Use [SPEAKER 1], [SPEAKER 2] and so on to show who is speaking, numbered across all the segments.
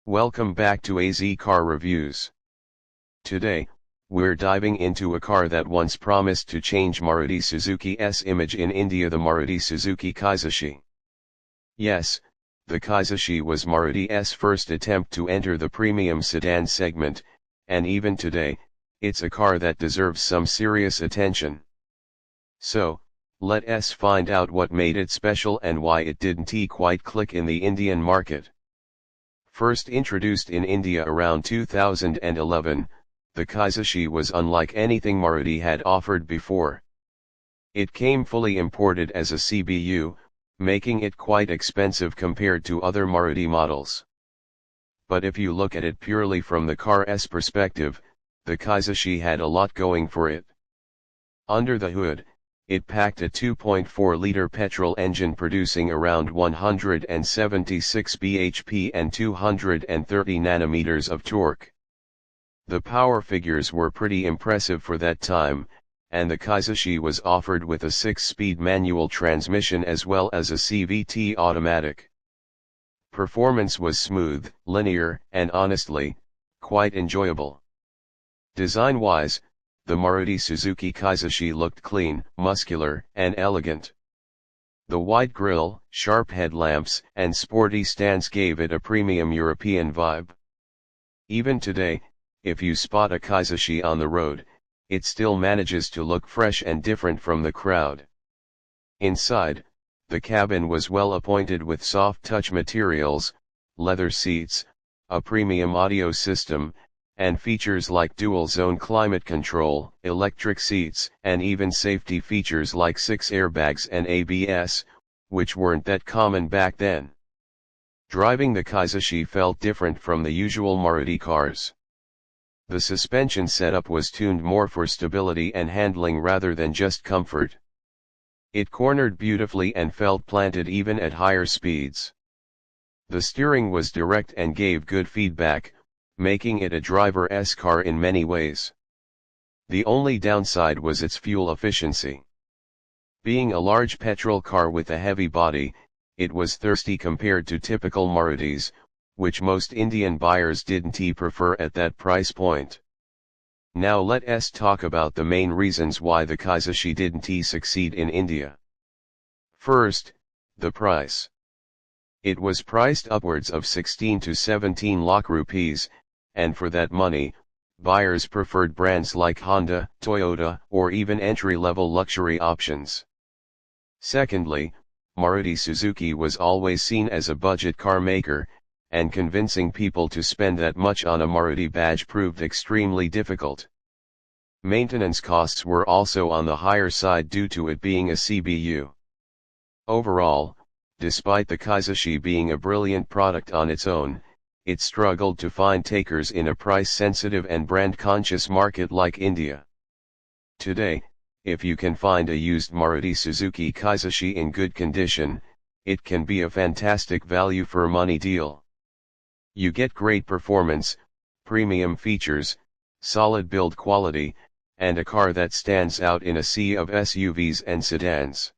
[SPEAKER 1] Welcome back to AZ Car Reviews. Today, we're diving into a car that once promised to change Maruti Suzuki's image in India, the Maruti Suzuki Kizashi. Yes, the Kizashi was Maruti's first attempt to enter the premium sedan segment, and even today, it's a car that deserves some serious attention. So, let us find out what made it special and why it didn't quite click in the Indian market. First introduced in India around 2011, the Kizashi was unlike anything Maruti had offered before. It came fully imported as a CBU, making it quite expensive compared to other Maruti models. But if you look at it purely from the car's perspective, the Kizashi had a lot going for it. Under the hood, it packed a 2.4-liter petrol engine producing around 176 bhp and 230 Nm of torque. The power figures were pretty impressive for that time, and the Kizashi was offered with a 6-speed manual transmission as well as a CVT automatic. Performance was smooth, linear, and honestly, quite enjoyable. Design-wise, the Maruti Suzuki Kizashi looked clean, muscular, and elegant. The wide grille, sharp headlamps, and sporty stance gave it a premium European vibe. Even today, if you spot a Kizashi on the road, it still manages to look fresh and different from the crowd. Inside, the cabin was well appointed with soft touch materials, leather seats, a premium audio system, and features like dual-zone climate control, electric seats, and even safety features like 6 airbags and ABS, which weren't that common back then. Driving the Kizashi felt different from the usual Maruti cars. The suspension setup was tuned more for stability and handling rather than just comfort. It cornered beautifully and felt planted even at higher speeds. The steering was direct and gave good feedback, making it a driver's car in many ways. The only downside was its fuel efficiency. Being a large petrol car with a heavy body, it was thirsty compared to typical Marutis, which most Indian buyers didn't prefer at that price point. Now let us talk about the main reasons why the Kizashi didn't succeed in India. First, the price. It was priced upwards of 16 to 17 lakh rupees, and for that money, buyers preferred brands like Honda, Toyota, or even entry-level luxury options. Secondly, Maruti Suzuki was always seen as a budget car maker, and convincing people to spend that much on a Maruti badge proved extremely difficult. Maintenance costs were also on the higher side due to it being a CBU. Overall, despite the Kizashi being a brilliant product on its own, it struggled to find takers in a price-sensitive and brand-conscious market like India. Today, if you can find a used Maruti Suzuki Kizashi in good condition, it can be a fantastic value for money deal. You get great performance, premium features, solid build quality, and a car that stands out in a sea of SUVs and sedans.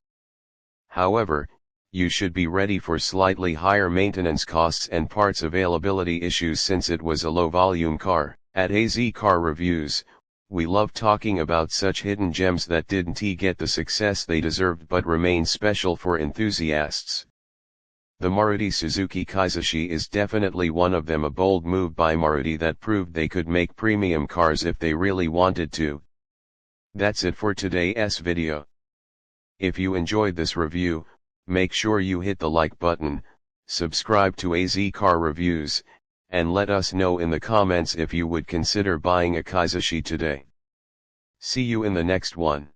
[SPEAKER 1] However, you should be ready for slightly higher maintenance costs and parts availability issues since it was a low-volume car. At AZ Car Reviews, we love talking about such hidden gems that didn't get the success they deserved but remain special for enthusiasts. The Maruti Suzuki Kizashi is definitely one of them, a bold move by Maruti that proved they could make premium cars if they really wanted to. That's it for today's video. If you enjoyed this review, make sure you hit the like button, subscribe to AZ Car Reviews, and let us know in the comments if you would consider buying a Kizashi today. See you in the next one.